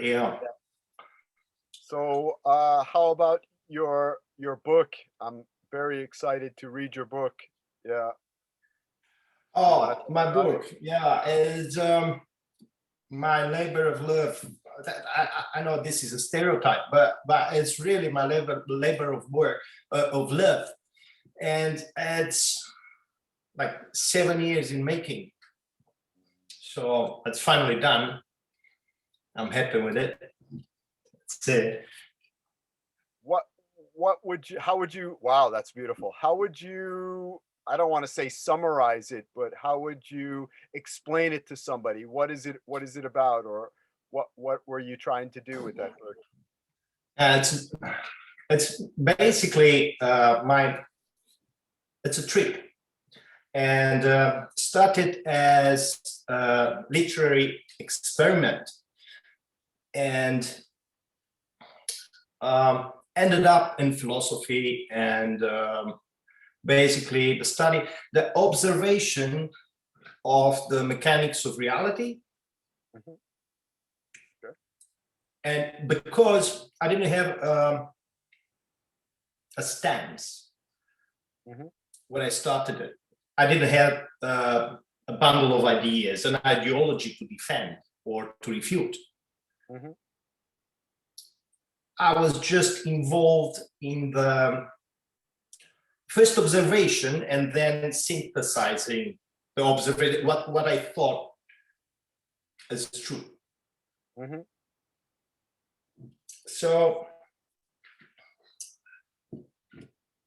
Yeah. So how about your book? I'm very excited to read your book. Yeah. Oh, my book. Yeah, is my labor of love. I know this is a stereotype, but it's really my labor of work of love, and it's like 7 years in making. So it's finally done. I'm happy with it. That's it. What would you, how would you, wow, that's beautiful. How would you, I don't want to say summarize it, but how would you explain it to somebody? What is it about? Or what were you trying to do with that book? It's basically it's a trip, and started as a literary experiment, and ended up in philosophy, and basically the observation of the mechanics of reality. Mhm. Okay. And because I didn't have a stance Mhm. when I started it, I didn't have a bundle of ideas, an ideology to defend or to refute. Mhm. I was just involved in the first observation and then synthesizing the observation, what I thought is true. Mhm. So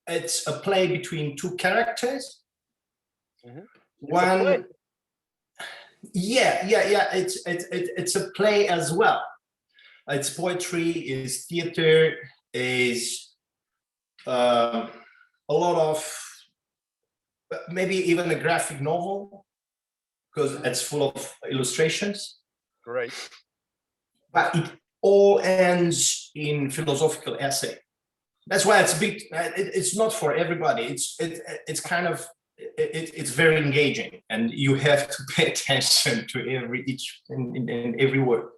it's a play between two characters. Mhm. It's a play. One, yeah. It's a play as well. It's poetry, is theater, is a lot of maybe even a graphic novel, because it's full of illustrations. Great. But it all ends in philosophical essay. That's why it's big. It's not for everybody. It's kind of it's very engaging, and you have to pay attention to each in every word.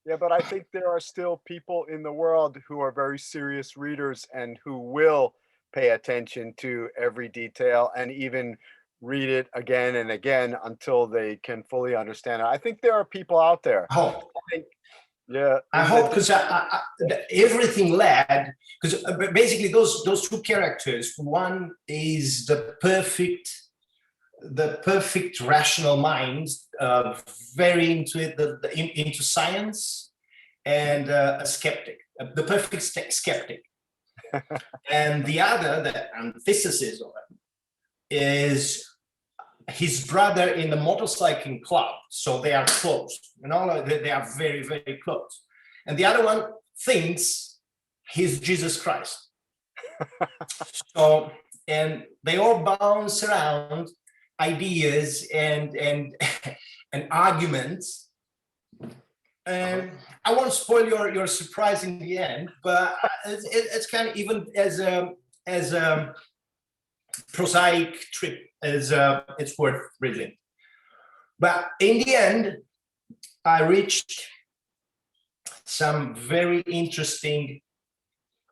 Yeah, but I think there are still people in the world who are very serious readers and who will pay attention to every detail and even read it again and again until they can fully understand it. I think there are people out there. I hope. I think, yeah. I hope, because everything led, because basically those two characters. One is the perfect rational mind, very into it, into science, and a skeptic, the perfect skeptic. And the other, the antithesis of it, is his brother in the motorcycling club. So they are close, they are very, very close. And the other one thinks he's Jesus Christ. So, and they all bounce around ideas and and arguments. And I won't spoil your surprise in the end, but it's kind of, even as a prosaic trip, as it's worth reading. But in the end, I reached some very interesting,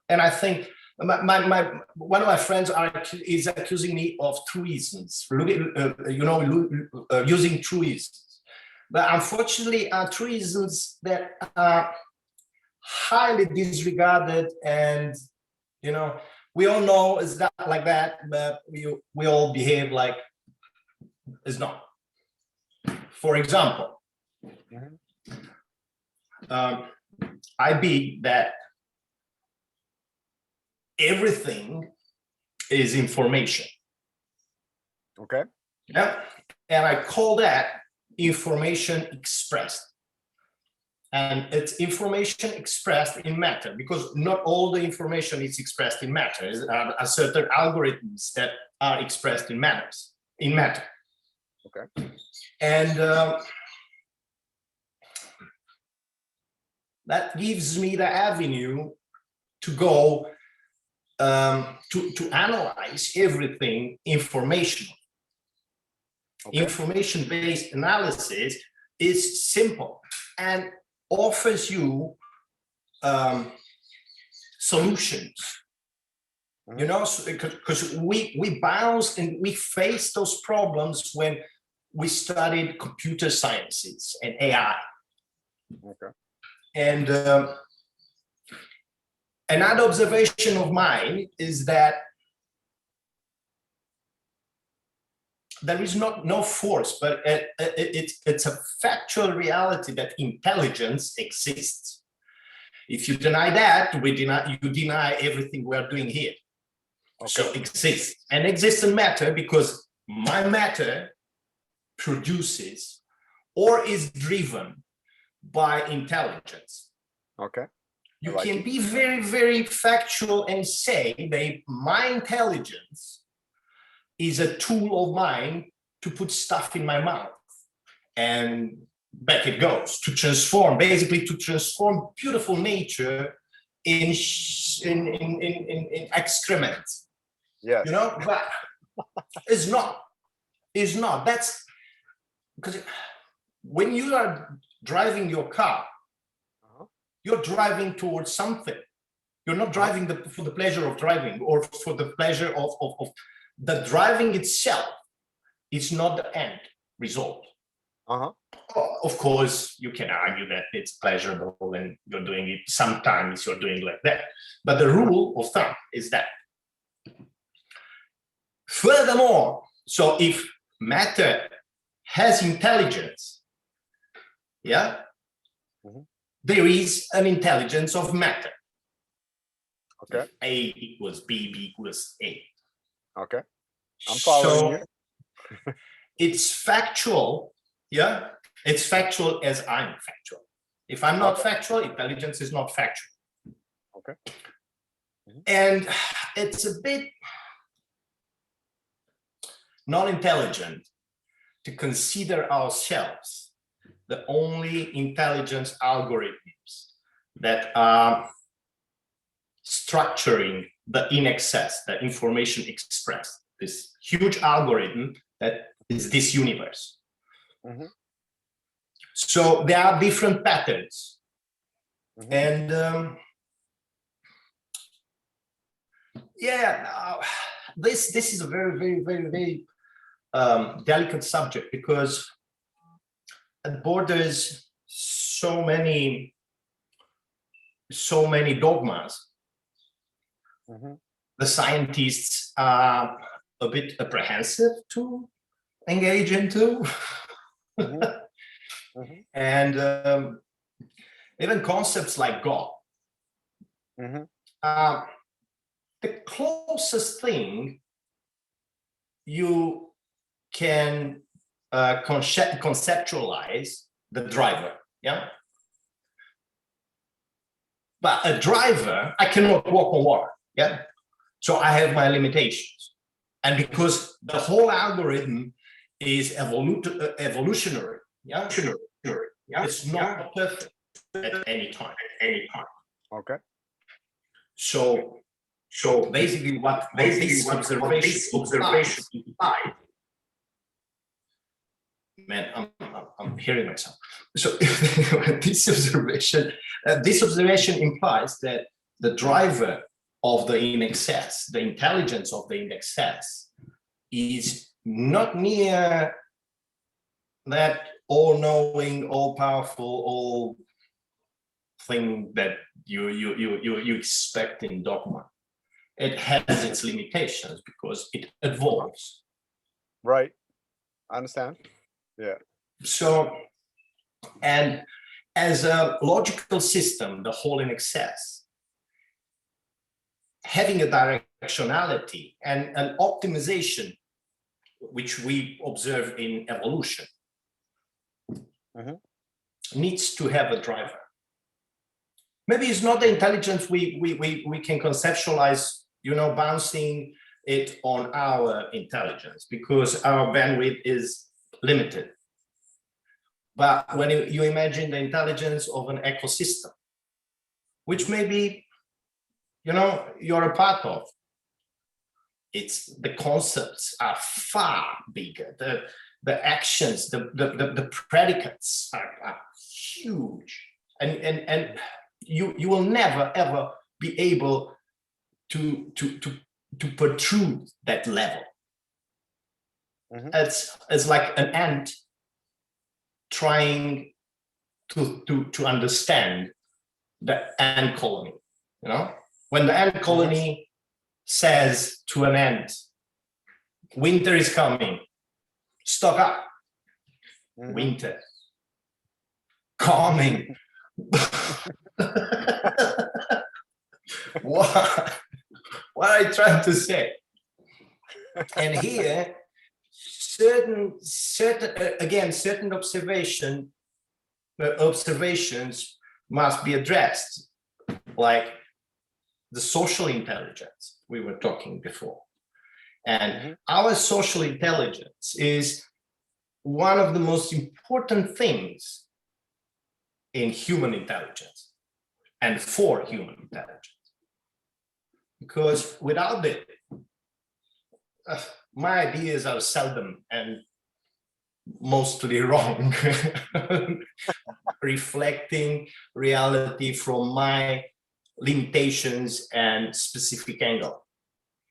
and I think my one of my friends is accusing me of truisms, using truisms. But unfortunately, are truisms that are highly disregarded, and we all know it's not like that, but we all behave like it's not. For example, I be that everything is information. Okay. Yeah, and I call that information expressed. And it's information expressed in matter, because not all the information is expressed in matter. There are certain algorithms that are expressed in matter. Okay. And that gives me the avenue to go to analyze everything informational. Okay. Information-based analysis is simple and offers you solutions. You know, because we bounced and we faced those problems when we studied computer sciences and AI. Okay. And another observation of mine is that there is no force, but it's a factual reality that intelligence exists. If you deny that, you deny everything we are doing here. Okay. So exists, and exists in matter, because my matter produces or is driven by intelligence. Okay. You can be very, very factual and say that my intelligence is a tool of mine to put stuff in my mouth, and back it goes, to transform, basically to transform beautiful nature in excrement. Yes. You know, but it's not. That's because when you are driving your car, you're driving towards something. You're not driving for the pleasure of driving or for the pleasure of the driving itself. It's not the end result. Of course, you can argue that it's pleasurable and you're doing it. Sometimes you're doing like that. But the rule of thumb is that. Furthermore, so if matter has intelligence, yeah, there is an intelligence of matter. Okay. A equals B, B equals A. Okay. I'm following you. It's factual, yeah? It's factual as I'm factual. If I'm not factual, intelligence is not factual. Okay. And it's a bit non-intelligent to consider ourselves the only intelligence algorithms that are structuring the in excess, the information expressed, this huge algorithm that is this universe. So there are different patterns. And this is a very, very, very, very delicate subject, because it borders so many dogmas. The scientists are a bit apprehensive to engage into. And even concepts like God. The closest thing you can conceptualize the driver, yeah? But a driver, I cannot walk on water, yeah? So I have my limitations. And because the whole algorithm is evolutionary, yeah? It's not perfect at any time. Okay. So basically what this observation implies, man, I'm hearing myself. So this observation implies that the driver of the in excess, the intelligence of the in excess, is not near that all-knowing, all-powerful, all thing that you expect in dogma. It has its limitations because it evolves. Right. I understand. Yeah. So, and as a logical system, the whole in excess, having a directionality and an optimization, which we observe in evolution, needs to have a driver. Maybe it's not the intelligence we can conceptualize, you know, bouncing it on our intelligence, because our bandwidth is limited. But when you imagine the intelligence of an ecosystem, which maybe, you know, you're a part of, the concepts are far bigger. the actions, the predicates are huge, and you will never ever be able to protrude that level. It's like an ant trying to understand the ant colony. You know, when the ant colony says to an ant, winter is coming, stock up. Winter coming. what are you trying to say? And here, certain observations must be addressed, like the social intelligence we were talking before. And our social intelligence is one of the most important things in human intelligence and for human intelligence. Because without it, my ideas are seldom and mostly wrong, reflecting reality from my limitations and specific angle.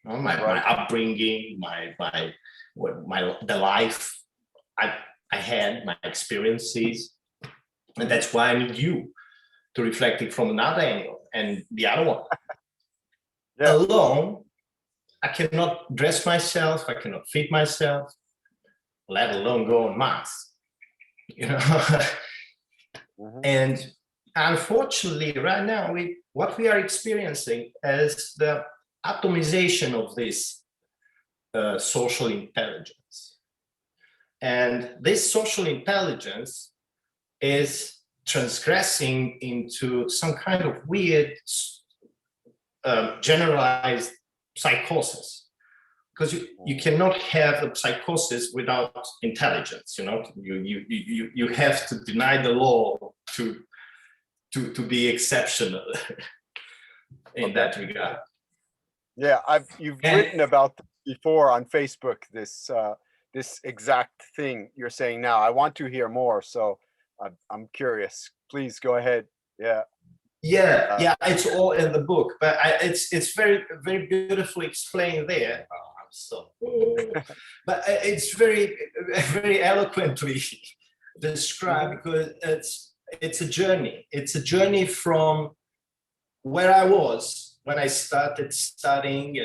You know, my upbringing, the life I had, my experiences, and that's why I need you to reflect it from another angle and the other one. Alone, I cannot dress myself, I cannot feed myself, let alone go on Mars, you know. And unfortunately, right now, what we are experiencing is the atomization of this social intelligence. And this social intelligence is transgressing into some kind of weird generalized psychosis, because you cannot have a psychosis without intelligence. You know, you have to deny the law to be exceptional in that regard. Yeah, you've written about this before on Facebook, this exact thing you're saying now. I want to hear more, so I'm curious. Please go ahead. Yeah, it's all in the book, but it's very, very beautifully explained there. Oh, I'm so, but it's very, very eloquently described, because it's a journey. It's a journey from where I was when I started studying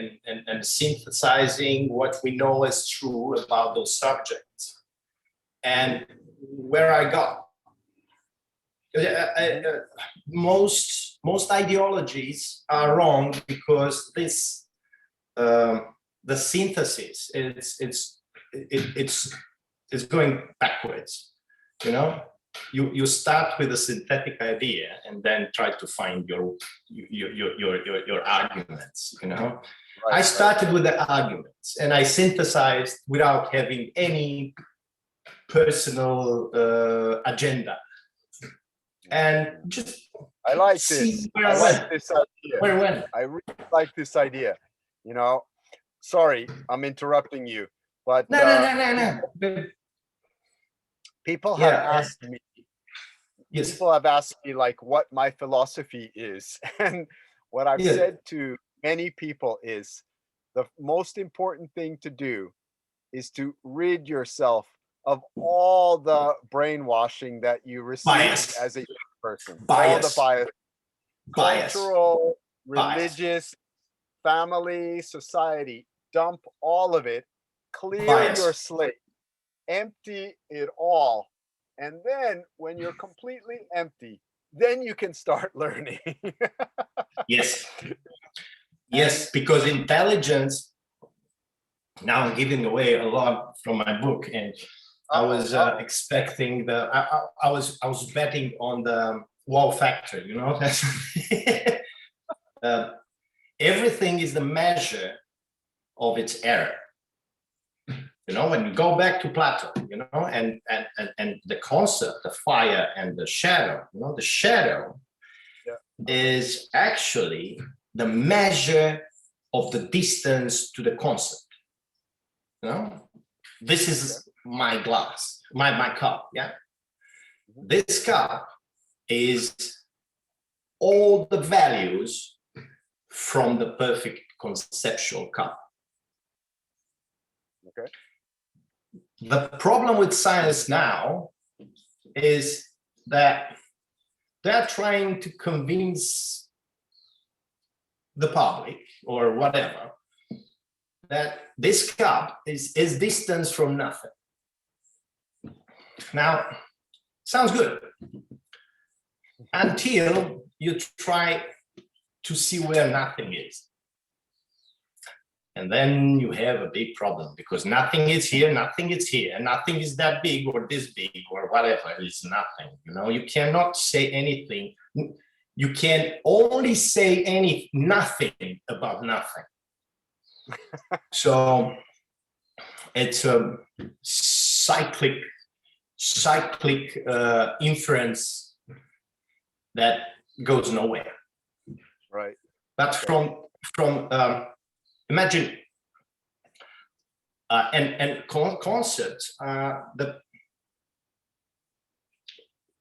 and synthesizing what we know as true about those subjects, and where I got. Most ideologies are wrong because this the synthesis it's going backwards. You know, you start with a synthetic idea and then try to find your arguments. You know, I started with the arguments and I synthesized without having any personal agenda. And just I like this. I like this idea. Where went? I really like this idea. You know, sorry, I'm interrupting you, but no. People have asked me. Yes. People have asked me like what my philosophy is, and what I've said to many people is the most important thing to do is to rid yourself of all the brainwashing that you received as a young person. All the bias. Cultural, religious, family, society. Dump all of it. Clear your slate. Empty it all. And then when you're completely empty, then you can start learning. Yes, because intelligence, now I'm giving away a lot from my book, and I was expecting I was betting on the wow factor, you know. Everything is the measure of its error. You know, when you go back to Plato, you know, and the concept, the fire and the shadow, you know, the shadow is actually the measure of the distance to the concept. You know, this is my glass, my cup, yeah? This cup is all the values from the perfect conceptual cup. Okay. The problem with science now is that they're trying to convince the public or whatever that this cup is distance from nothing. Now, sounds good until you try to see where nothing is. And then you have a big problem, because nothing is here, nothing is here, nothing is that big or this big or whatever. It's nothing. You know, you cannot say anything. You can only say nothing about nothing. So it's a cyclic inference that goes nowhere. Right. But from imagine concepts,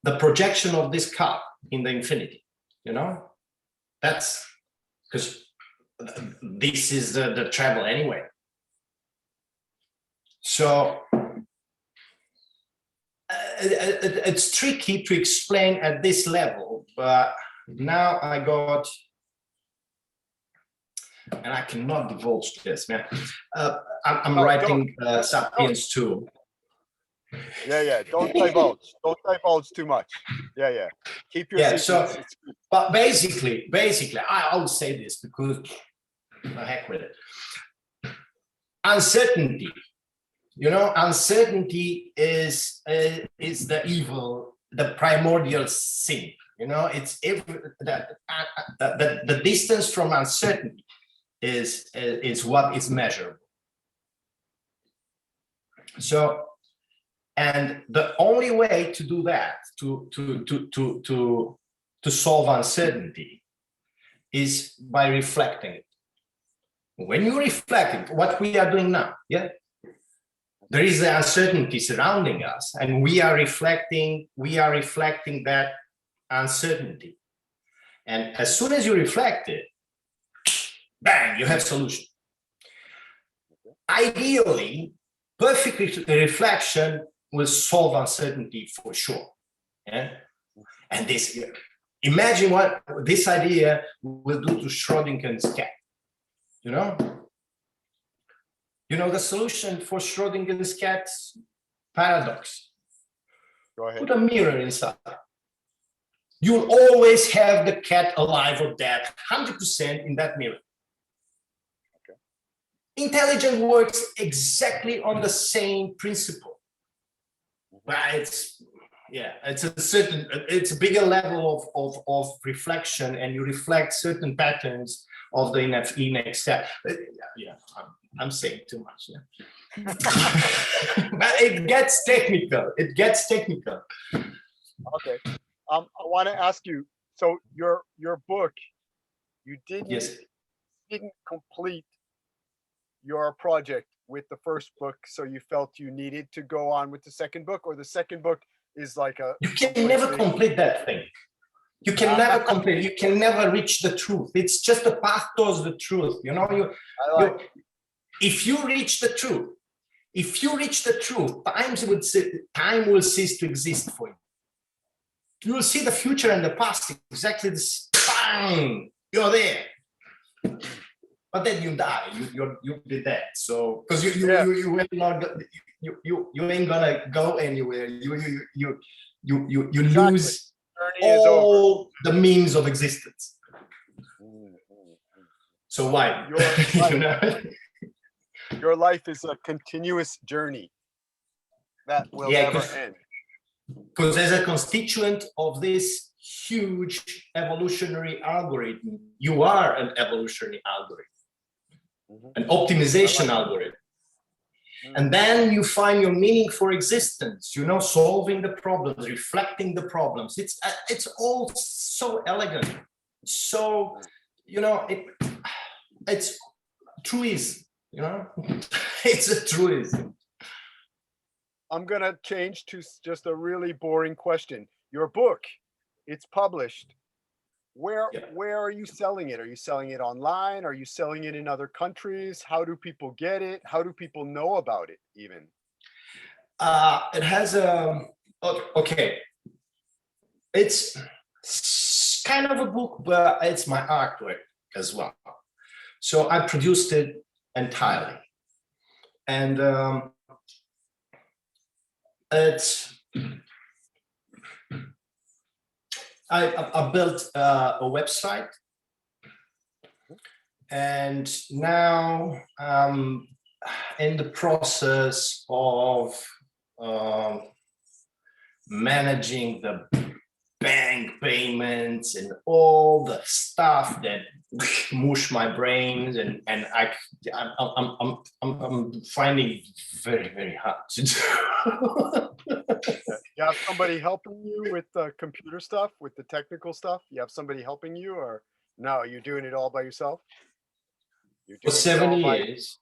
the projection of this cup in the infinity, you know, that's because this is the travel anyway. So it's tricky to explain at this level, but now I got, and I cannot divulge this, man. I'm writing Sapience 2. Yeah. Don't divulge. Don't divulge too much. Yeah. Keep your secrets. So, but basically, I'll say this because the heck with it. Uncertainty. You know, uncertainty is the evil, the primordial sin. You know, it's the distance from uncertainty is what is measurable. So, and the only way to do that, to solve uncertainty, is by reflecting it. When you reflect it, what we are doing now, yeah, there is the uncertainty surrounding us, and we are reflecting that uncertainty. And as soon as you reflect it, bang, you have solution. Ideally, perfect reflection will solve uncertainty for sure. Yeah? And this, imagine what this idea will do to Schrodinger's cat. You know the solution for Schrodinger's cat's paradox. Go ahead. Put a mirror inside. You'll always have the cat alive or dead, 100% in that mirror. Okay. Intelligence works exactly on the same principle. But it's a bigger level of reflection, and you reflect certain patterns of the inner self. Yeah, I'm saying too much. Yeah. But it gets technical. Okay. I want to ask you. So your book, you didn't complete your project with the first book, so you felt you needed to go on with the second book, or the second book is like a. You can never complete that thing. You can never complete. You can never reach the truth. It's just a path towards the truth. You know, if you reach the truth, time will cease to exist for you. You will see the future and the past exactly this. Bang! You're there. But then you die. You'll be dead. So because you ain't gonna go anywhere. You lose all the means of existence. So why? Your life is a continuous journey that will never end. Because as a constituent of this huge evolutionary algorithm, you are an evolutionary algorithm, an optimization algorithm. And then you find your meaning for existence, you know, solving the problems, reflecting the problems. It's all so elegant. So, you know, it's truism, you know, it's a truism. I'm gonna change to just a really boring question. Your book, it's published. Where Yeah. where are you selling it? Are you selling it online? Are you selling it in other countries? How do people get it? How do people know about it even? It has a, okay, it's kind of a book, but it's my artwork as well. So I produced it entirely. And it's, I built a website, and now I'm in the process of managing the bank payments and all the stuff that mush my brains, and I'm finding very hard to do. You have somebody helping you with the computer stuff, with the technical stuff? You have somebody helping you, or no, you're doing it all by yourself? You're For doing it 7 years,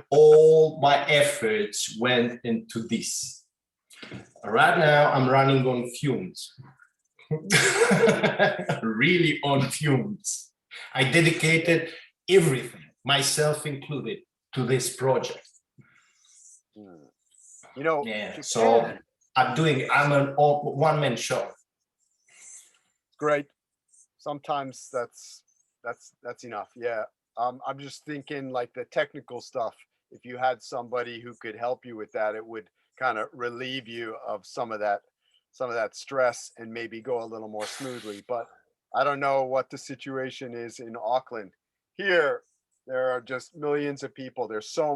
all my efforts went into this. Right now, I'm running on fumes. Really on fumes. I dedicated everything, myself included, to this project. Hmm. You know, Yeah, so Japan, I'm an one-man show. great. Sometimes that's enough. Yeah. I'm just thinking like the technical stuff. If you had somebody who could help you with that, it would kind of relieve you of some of that stress and maybe go a little more smoothly. But I don't know what the situation is in Auckland. Here, there are just millions of people. There's so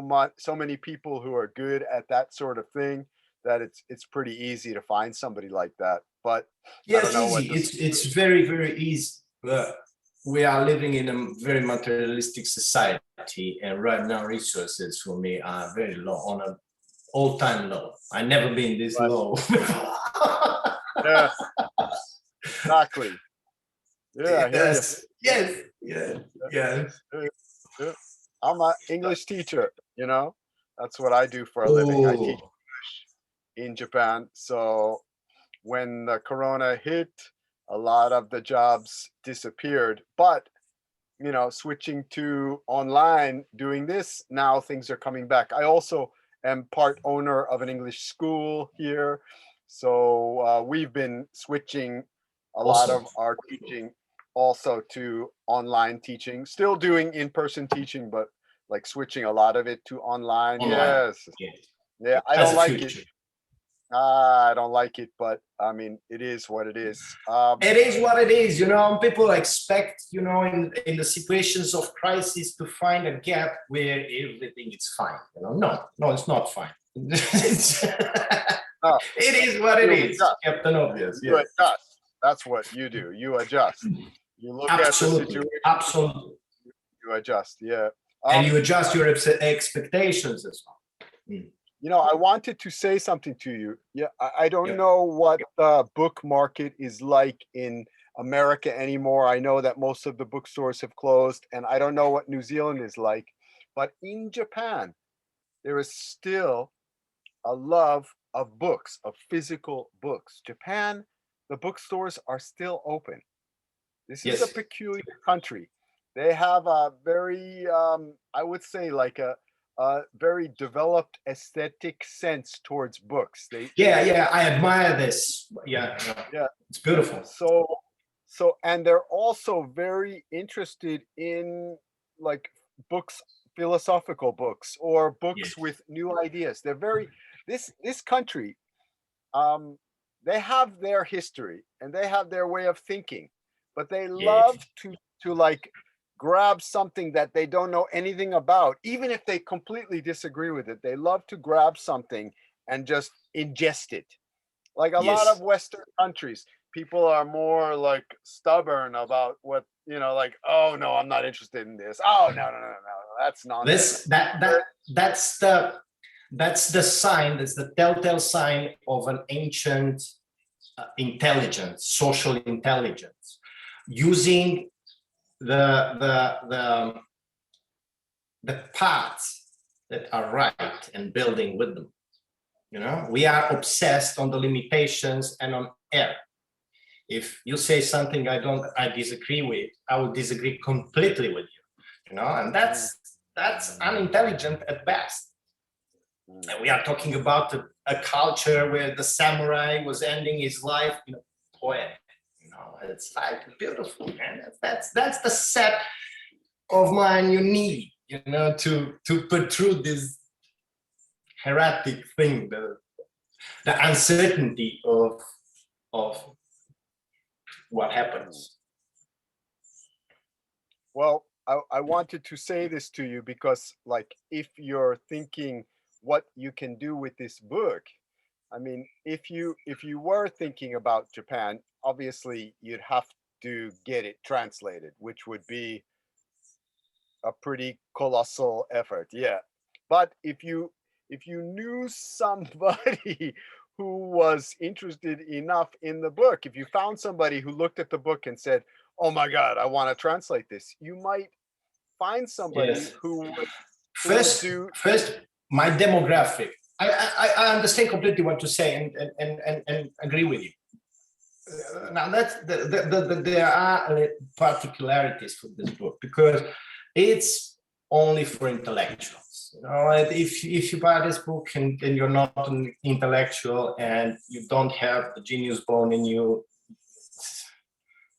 many people who are good at that sort of thing that it's pretty easy to find somebody like that. But I Yeah, don't it's know easy. what the It's very easy. But we are living in a very materialistic society, and right now resources for me are very low, on an all-time low. I never been this but low. yeah, exactly. Yeah, I hear you. Yes, yes, yes, yes. Yeah. I'm an English teacher, you know? That's what I do for a living. I teach Oh, in Japan. So when the corona hit, a lot of the jobs disappeared. But, you know, switching to online doing this, now things are coming back. I also am part owner of an English school here. So we've been switching a lot awesome. of our teaching also to online teaching, still doing in-person teaching, but like switching a lot of it to online. Online. Yes. Yeah. Yeah, I Has don't a like it. future. I don't like it, but I mean, it is what it is. It is what it is, you know. People expect, you know, in the situations of crisis to find a gap where everything is fine. You know, no, it's not fine. It's- No, it is what it you is, adjust. Captain Obvious. You Yes, adjust. That's what you do. You adjust. You look at the absolutely, situation, absolutely. you adjust. Yeah. And you Um, adjust your expectations as well. Mm. you know, I wanted to say something to you. Yeah, I don't Yeah. know what the book market is like in America anymore. I know that most of the bookstores have closed, and I don't know what New Zealand is like. But in Japan, there is still a love of books, of physical books. Japan, the bookstores are still open. This is a Yes. peculiar country. They have a very, I would say, like a very developed aesthetic sense towards books. Yeah, I admire this. Yeah, Yeah. it's beautiful. So, and they're also very interested in like books, philosophical books, or books Yes, with new ideas. They're very this country. Um, they have their history and they have their way of thinking, but they yes, love to like grab something that they don't know anything about, even if they completely disagree with it. They love to grab something and just ingest it. Like a lot of yes. Western countries, people are more like stubborn about what, you know, like, oh no, I'm not interested in this. Oh no, that's nonsense. This that that that's the that's the sign. That's the telltale sign of an ancient intelligence, social intelligence, using the the the the paths that are right and building with them. You know, we are obsessed on the limitations and on error. If you say something I disagree with, I will disagree completely with you. You know, and that's unintelligent at best. And we are talking about a culture where the samurai was ending his life in a poem. You know, it's like beautiful, man. That's the set of mind you need, you know, to put through this heretic thing, the uncertainty of what happens. Well, I wanted to say this to you because, like, if you're thinking what you can do with this book, I mean, if you were thinking about Japan, obviously you'd have to get it translated, which would be a pretty colossal effort. Yeah. But if you knew somebody who was interested enough in the book, if you found somebody who looked at the book and said, "Oh my God, I want to translate this," you might find somebody Yes. who would First, my demographic. I understand completely what you say and agree with you. Now that's there are particularities for this book because it's only for intellectuals. You know, if you buy this book and you're not an intellectual and you don't have the genius bone in you,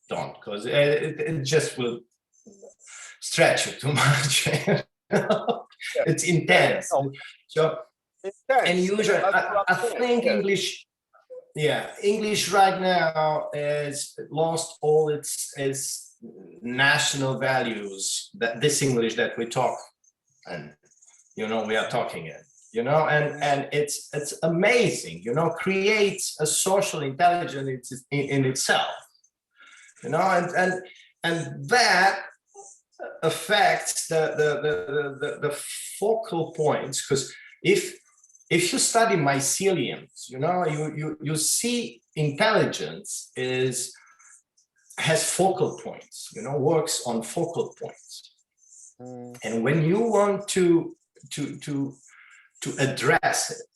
don't, because it just will stretch you too much. It's intense. So, and usually, I think English. Yeah, English right now has lost all its national values. That this English that we talk, and you know, we are talking it. You know, and it's amazing. You know, creates a social intelligence in itself. You know, and that affects the focal points, because if you study myceliums, you know, you see intelligence has focal points, you know, works on focal points. And when you want to address it,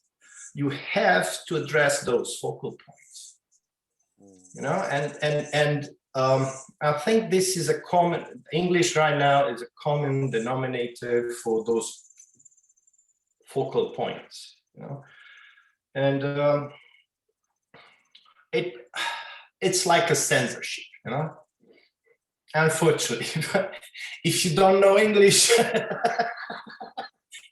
you have to address those focal points. You know, and I think this is a common English right now is a common denominator for those focal points. You know, and it's like a censorship, you know. Unfortunately, if you don't know English,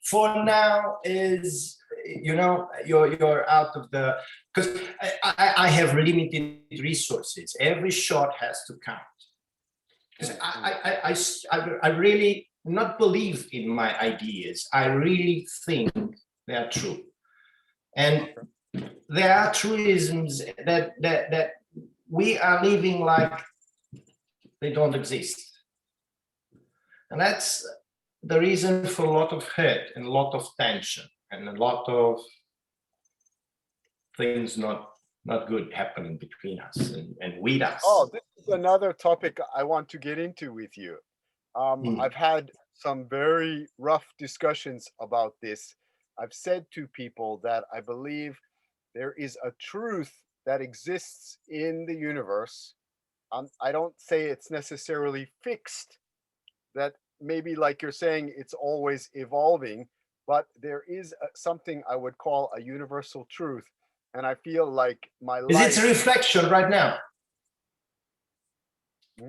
for now is, you know, you're out of the, because I have limited resources. Every shot has to count. Because I really not believe in my ideas. I really think they are true. And there are truisms that we are living like they don't exist. And that's the reason for a lot of hurt and a lot of tension and a lot of things not good happening between us and with us. Oh, this is another topic I want to get into with you. I've had some very rough discussions about this. I've said to people that I believe there is a truth that exists in the universe. I don't say it's necessarily fixed, that maybe, like you're saying, it's always evolving, but there is something I would call a universal truth. And I feel like my life... It's a reflection right now.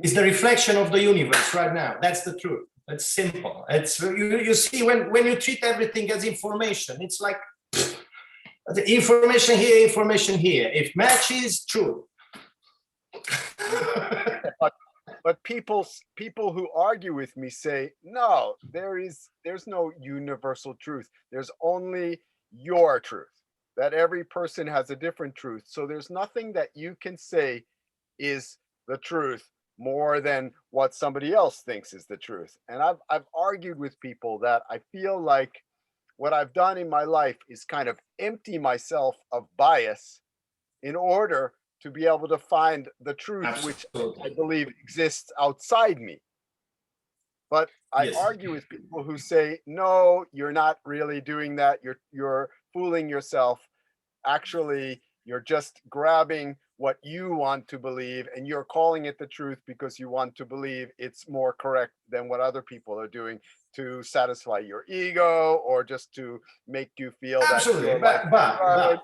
It's the reflection of the universe right now. That's the truth. It's simple. It's you see, when you treat everything as information, it's like the information here, information here. If matches, true. But people who argue with me say, no, there's no universal truth. There's only your truth. That every person has a different truth. So there's nothing that you can say is the truth more than what somebody else thinks is the truth. And I've argued with people that I feel like what I've done in my life is kind of empty myself of bias in order to be able to find the truth. Absolutely. Which I believe exists outside me. But I argue with people who say, no, you're not really doing that. You're fooling yourself. actually you're just grabbing what you want to believe and you're calling it the truth because you want to believe it's more correct than what other people are doing to satisfy your ego or just to make you feel that Absolutely, you're like but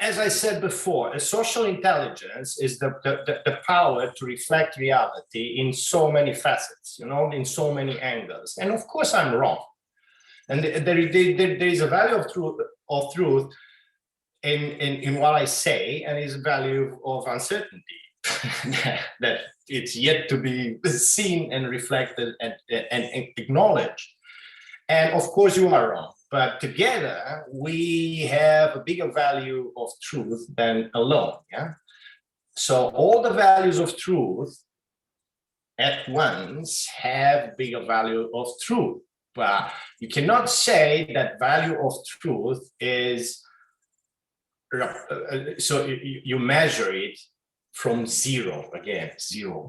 as I said before, a social intelligence is the power to reflect reality in so many facets, you know, in so many angles. And of course, I'm wrong. And there is a value of truth in what I say, and is a value of uncertainty that it's yet to be seen and reflected and acknowledged. And of course, you are wrong. But together, we have a bigger value of truth than alone. Yeah. So all the values of truth at once have bigger value of truth. But you cannot say that value of truth is so you measure it from zero again, zero.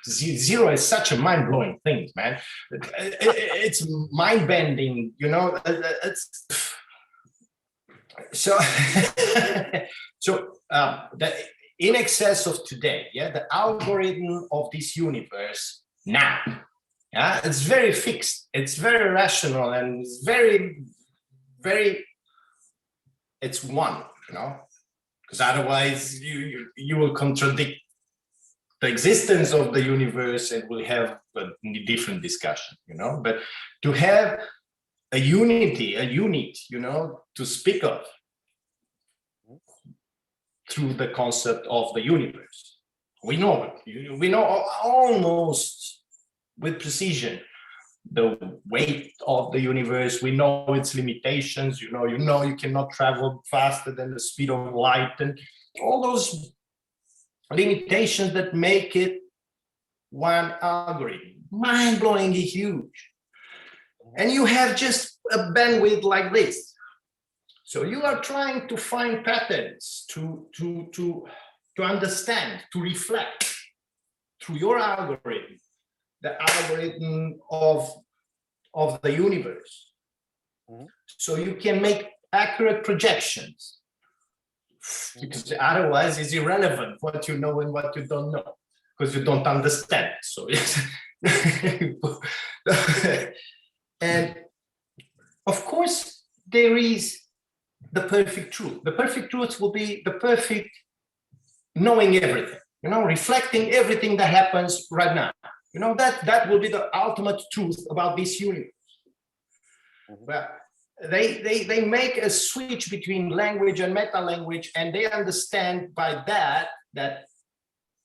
Zero is such a mind-blowing thing, man. It's mind-bending, you know. It's so in excess of today, yeah, the algorithm of this universe now, yeah, it's very fixed, it's very rational, and it's very, very, it's one, you know, because otherwise you will contradict the existence of the universe and we'll have a different discussion, you know. But to have a unity, a unit, you know, to speak of through the concept of the universe, we know almost with precision the weight of the universe. We know its limitations. You know you cannot travel faster than the speed of light, and all those limitations that make it one algorithm, mind-blowingly huge. And you have just a bandwidth like this. So you are trying to find patterns to understand, to reflect through your algorithm, the algorithm of the universe. Mm-hmm. So you can make accurate projections, because otherwise it's irrelevant what you know and what you don't know, because you don't understand. So and of course there is the perfect truth. The perfect truth will be the perfect knowing everything, you know, reflecting everything that happens right now. You know, that will be the ultimate truth about this universe. Mm-hmm. But they make a switch between language and meta language, and they understand by that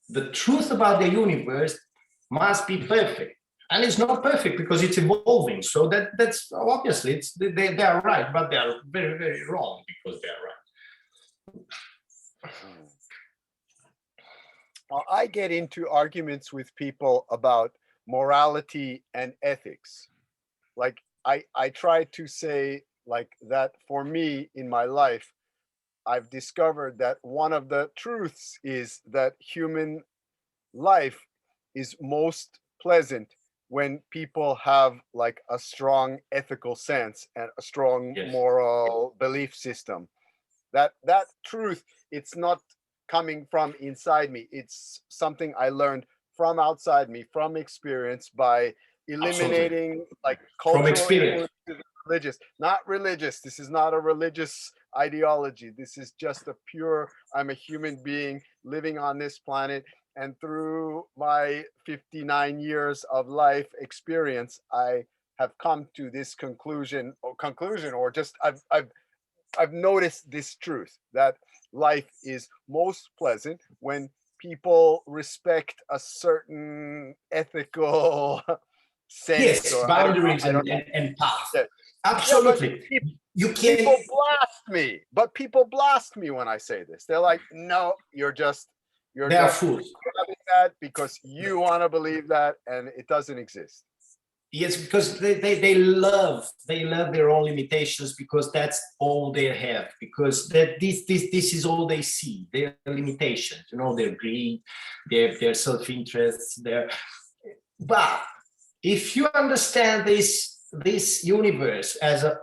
the truth about the universe must be perfect. And it's not perfect because it's evolving. So that's obviously they are right, but they are very, very wrong because they are right. Well, I get into arguments with people about morality and ethics. Like I try to say like that for me in my life, I've discovered that one of the truths is that human life is most pleasant when people have like a strong ethical sense and a strong moral belief system. That truth, it's not coming from inside me. It's something I learned from outside me, from experience, by eliminating like cultural, religious, not religious. This is not a religious ideology. This is just a pure, I'm a human being living on this planet. And through my 59 years of life experience, I have come to this conclusion, or just I've noticed this truth that life is most pleasant when people respect a certain ethical sense. Yes, boundaries and paths. Yeah. Absolutely. Yeah, people blast me, but people blast me when I say this. They're like, no, you're just fools. That because you want to believe that, and it doesn't exist. Yes, because they love their own limitations, because that's all they have, because this is all they see, their limitations, you know, their greed, their self-interest, but if you understand this this universe as an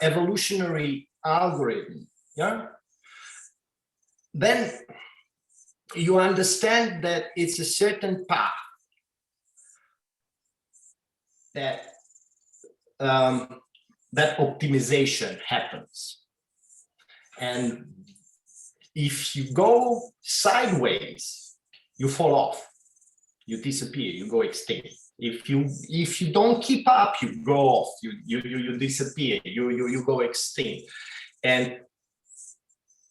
evolutionary algorithm, yeah, then you understand that it's a certain path that that optimization happens. And if you go sideways, you fall off, you disappear, you go extinct. If you don't keep up, you go off, you disappear, you go extinct. And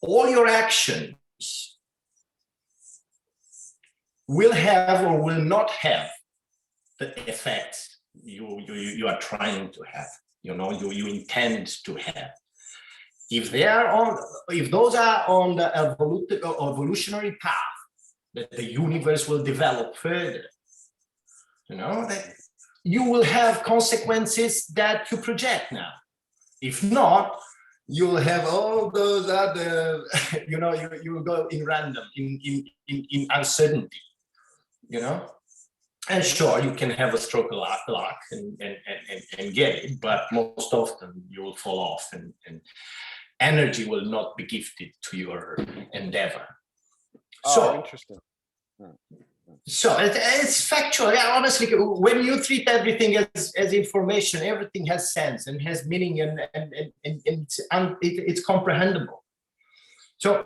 all your actions will have or will not have the effects you are trying to have, you intend to have. If those are on the evolutionary path, that the universe will develop further, that you will have consequences that you project now. If not, you'll have all those other, you will go in random, in uncertainty, And sure, you can have a stroke of luck and get it, but most often you will fall off, and energy will not be gifted to your endeavor. So interesting. So it's factual. Yeah, honestly, when you treat everything as information, everything has sense and has meaning, and it's comprehensible. So